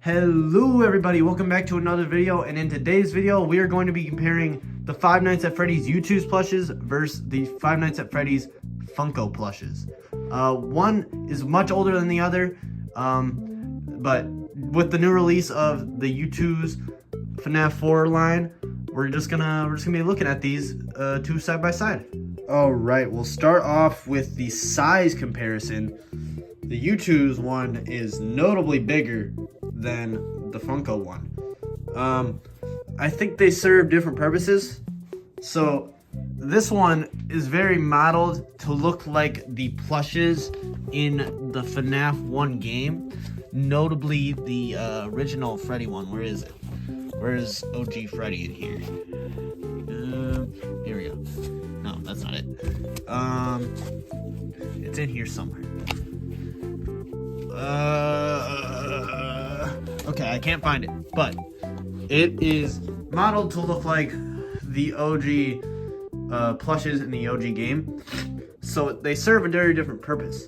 Hello everybody, welcome back to another video, and in today's video we are going to be comparing the Five Nights at Freddy's Youtooz plushes versus the Five Nights at Freddy's Funko plushes. One is much older than the other, but with the new release of the Youtooz Fnaf 4 line, we're just gonna be looking at these two side by side. Alright, we'll start off with the size comparison. The Youtooz one is notably bigger than the Funko one. I think they serve different purposes. So this one is very modeled to look like the plushes in the FNAF 1 game, notably the original Freddy one. Where is it? Where is OG Freddy in here? Here we go. No, that's not it. It's in here somewhere. Okay, I can't find it, but it is modeled to look like the OG plushes in the OG game. So they serve a very different purpose.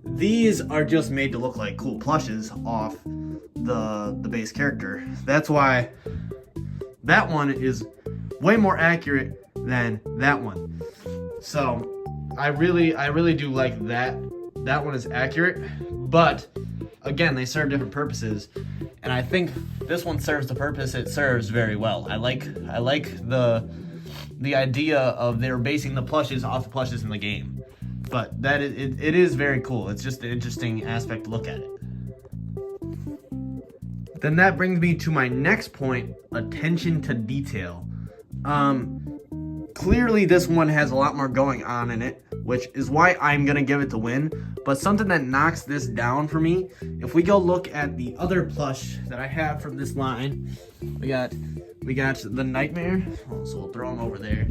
These are just made to look like cool plushes off the base character. That's why that one is way more accurate than that one. So I really do like that. That one is accurate, but again, they serve different purposes, and I think this one serves the purpose it serves very well. I like the idea of they're basing the plushes off the plushes in the game, but it is very cool. It's just an interesting aspect to look at it. Then that brings me to my next point: attention to detail. Clearly this one has a lot more going on in it, which is why I'm gonna give it the win. But something that knocks this down for me, if we go look at the other plush that I have from this line, we got the Nightmare. Oh, so we'll throw him over there.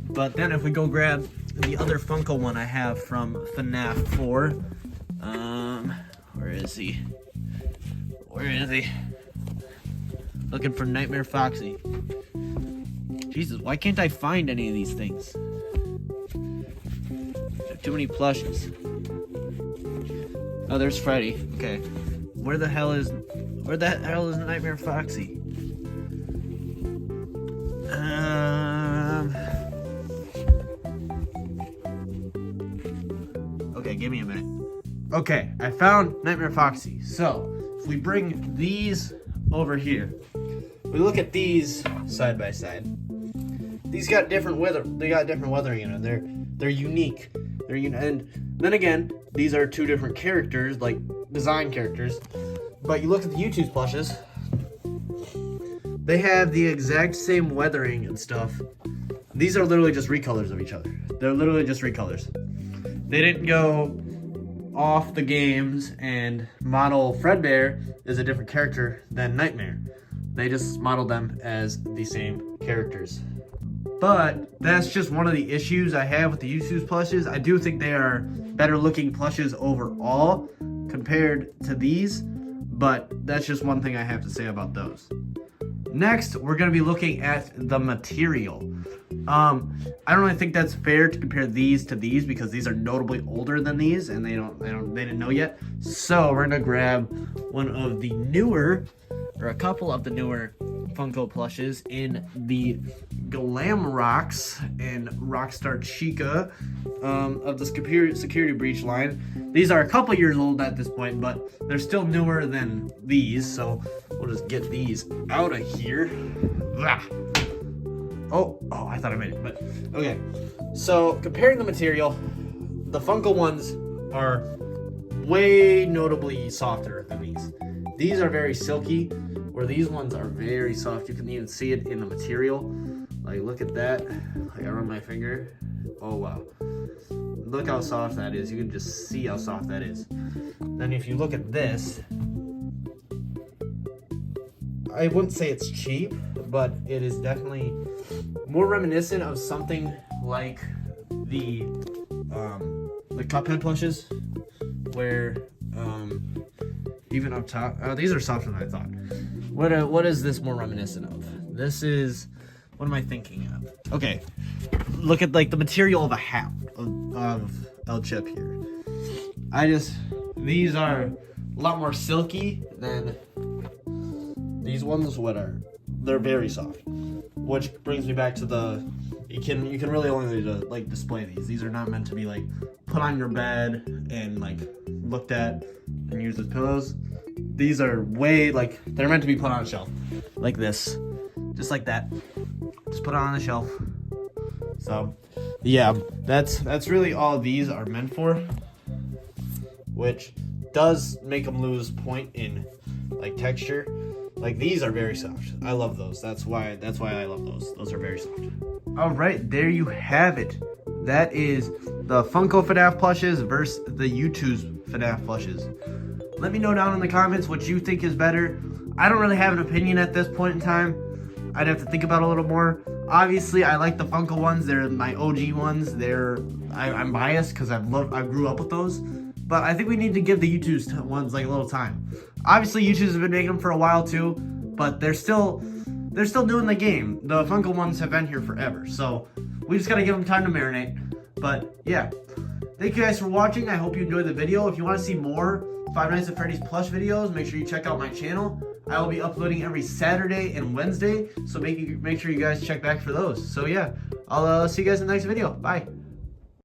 But then if we go grab the other Funko one I have from FNAF 4, where is he? Where is he? Looking for Nightmare Foxy. Jesus, why can't I find any of these things? There are too many plushes. Oh, there's Freddy. Okay. Where the hell is Nightmare Foxy? Okay, give me a minute. Okay, I found Nightmare Foxy. So, if we bring these over here, we look at these side by side. These got different weathering in them. They're unique. And then again, these are two different characters, like design characters. But you look at the Youtooz plushes, they have the exact same weathering and stuff. These are literally just recolors of each other. They're literally just recolors. They didn't go off the games and model Fredbear as a different character than Nightmare. They just modeled them as the same characters. But that's just one of the issues I have with the Youtooz plushes. I do think they are better looking plushes overall compared to these, but that's just one thing I have to say about those. Next, we're going to be looking at the material. I don't really think that's fair to compare these to these because these are notably older than these, and they didn't know yet. So we're going to grab one of the newer, or a couple of the newer Funko plushes in the Glam Rocks and Rockstar Chica of the Security Breach line. These are a couple years old at this point, but they're still newer than these, so we'll just get these out of here. Oh, I thought I made it, but okay. So comparing the material, the Funko ones are way notably softer than these. These are very silky, where these ones are very soft. You can even see it in the material. Like, look at that. Like, I run my finger. Oh, wow. Look how soft that is. You can just see how soft that is. Then if you look at this, I wouldn't say it's cheap, but it is definitely more reminiscent of something like the Cuphead plushes, where even up top, these are softer than I thought. What is this more reminiscent of? This is, what am I thinking of? Okay, look at like the material of a hat of El Chip here. These are a lot more silky than these ones they're very soft, which brings me back to the you can really only like display these. These are not meant to be like put on your bed and like looked at and used as pillows. These are they're meant to be put on a shelf like this, just like that. Just put it on the shelf. So yeah, that's really all these are meant for, which does make them lose point in like texture. Like these are very soft. I love those. That's why I love those. Those are very soft. All right, there you have it. That is the Funko Fnaf plushes versus the Youtooz Fnaf plushes. Let me know down in the comments what you think is better. I don't really have an opinion at this point in time. I'd have to think about it a little more. Obviously, I like the Funko ones. They're my OG ones. I'm biased because I grew up with those. But I think we need to give the Youtooz ones like a little time. Obviously, Youtooz has been making them for a while too, but they're still doing the game. The Funko ones have been here forever, so we just gotta give them time to marinate. But yeah, thank you guys for watching. I hope you enjoyed the video. If you want to see more Five Nights at Freddy's plush videos, make sure you check out my channel. I will be uploading every Saturday and Wednesday, so make sure you guys check back for those. So yeah, I'll see you guys in the next video. Bye.